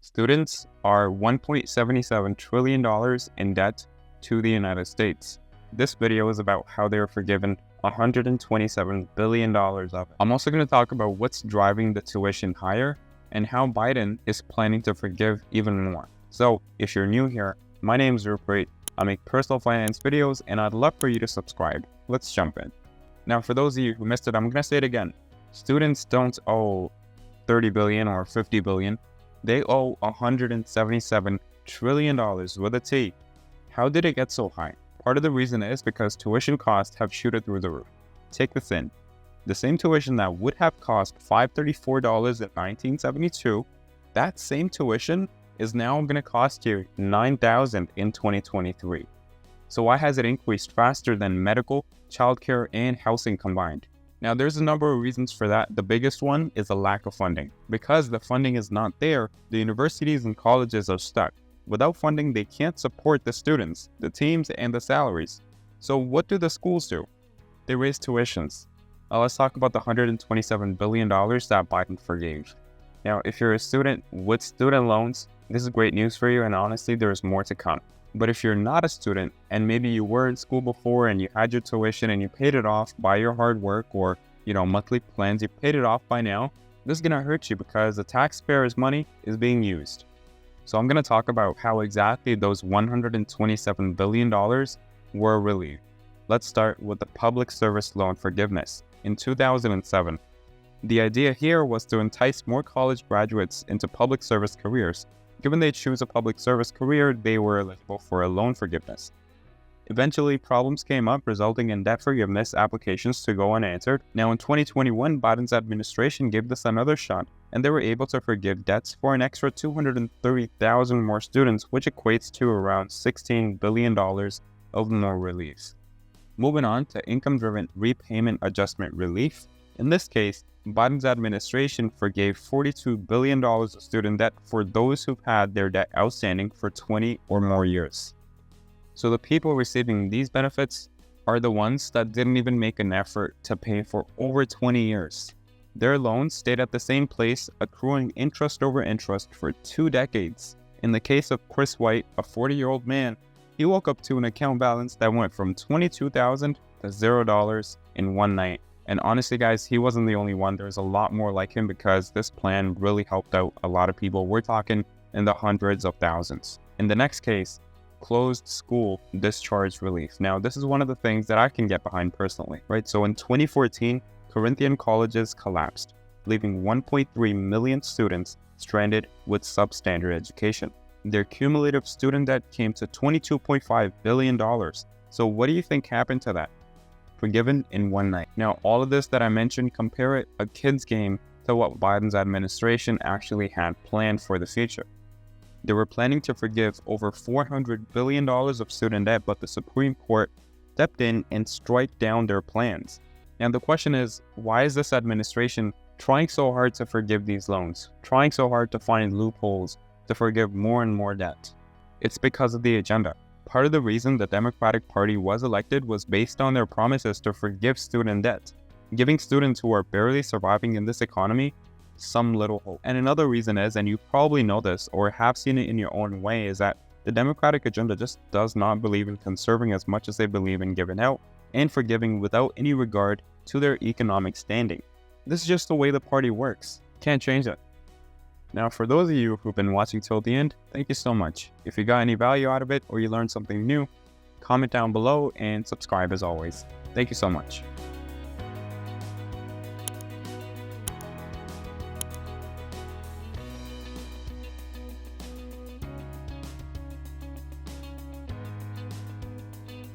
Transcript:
Students are $1.77 trillion in debt to the United States. This video is about how they were forgiven $127 billion of it. I'm also going to talk about what's driving the tuition higher and how Biden is planning to forgive even more. So if you're new here, my name is Rupert. I make personal finance videos and I'd love for you to subscribe. Let's jump in. Now, for those of you who missed it, I'm going to say it again. Students don't owe $30 billion or $50 billion. They owe $177 trillion with a T. How did it get so high? Part of the reason is because tuition costs have shooted through the roof. Take this in. The same tuition that would have cost $534 in 1972, that same tuition is now going to cost you $9,000 in 2023. So why has it increased faster than medical, childcare, and housing combined? Now, there's a number of reasons for that. The biggest one is a lack of funding. Because the funding is not there, the universities and colleges are stuck. Without funding, they can't support the students, the teams, and the salaries. So what do the schools do? They raise tuitions. Now, let's talk about the $127 billion that Biden forgave. Now, if you're a student with student loans, this is great news for you, and honestly, there's more to come. But if you're not a student, and maybe you were in school before and you had your tuition and you paid it off by your hard work or, monthly plans, you paid it off by now, this is going to hurt you because the taxpayers' money is being used. So I'm going to talk about how exactly those $127 billion were relieved. Let's start with the public service loan forgiveness. In 2007, the idea here was to entice more college graduates into public service careers. Given they choose a public service career, they were eligible for a loan forgiveness. Eventually, problems came up, resulting in debt forgiveness applications to go unanswered. Now, in 2021, Biden's administration gave this another shot, and they were able to forgive debts for an extra 230,000 more students, which equates to around $16 billion of more relief. Moving on to income-driven repayment adjustment relief. In this case, Biden's administration forgave $42 billion of student debt for those who've had their debt outstanding for 20 or more years. So the people receiving these benefits are the ones that didn't even make an effort to pay for over 20 years. Their loans stayed at the same place, accruing interest over interest for 2 decades. In the case of Chris White, a 40-year-old man, he woke up to an account balance that went from $22,000 to $0 in one night. And honestly, guys, he wasn't the only one. There's a lot more like him because this plan really helped out a lot of people. We're talking in the hundreds of thousands. In the next case, closed school discharge relief. Now, this is one of the things that I can get behind personally, right? So in 2014, Corinthian colleges collapsed, leaving 1.3 million students stranded with substandard education. Their cumulative student debt came to $22.5 billion. So what do you think happened to that? Forgiven in one night. Now, all of this that I mentioned, compare it a kid's game to what Biden's administration actually had planned for the future. They were planning to forgive over $400 billion of student debt, but the Supreme Court stepped in and struck down their plans. And the question is, why is this administration trying so hard to forgive these loans, trying so hard to find loopholes to forgive more and more debt? It's because of the agenda. Part of the reason the Democratic Party was elected was based on their promises to forgive student debt, giving students who are barely surviving in this economy some little hope. And another reason is, and you probably know this or have seen it in your own way, is that the Democratic agenda just does not believe in conserving as much as they believe in giving out and forgiving without any regard to their economic standing. This is just the way the party works. Can't change it. Now, for those of you who've been watching till the end, thank you so much. If you got any value out of it or you learned something new, comment down below and subscribe as always. Thank you so much.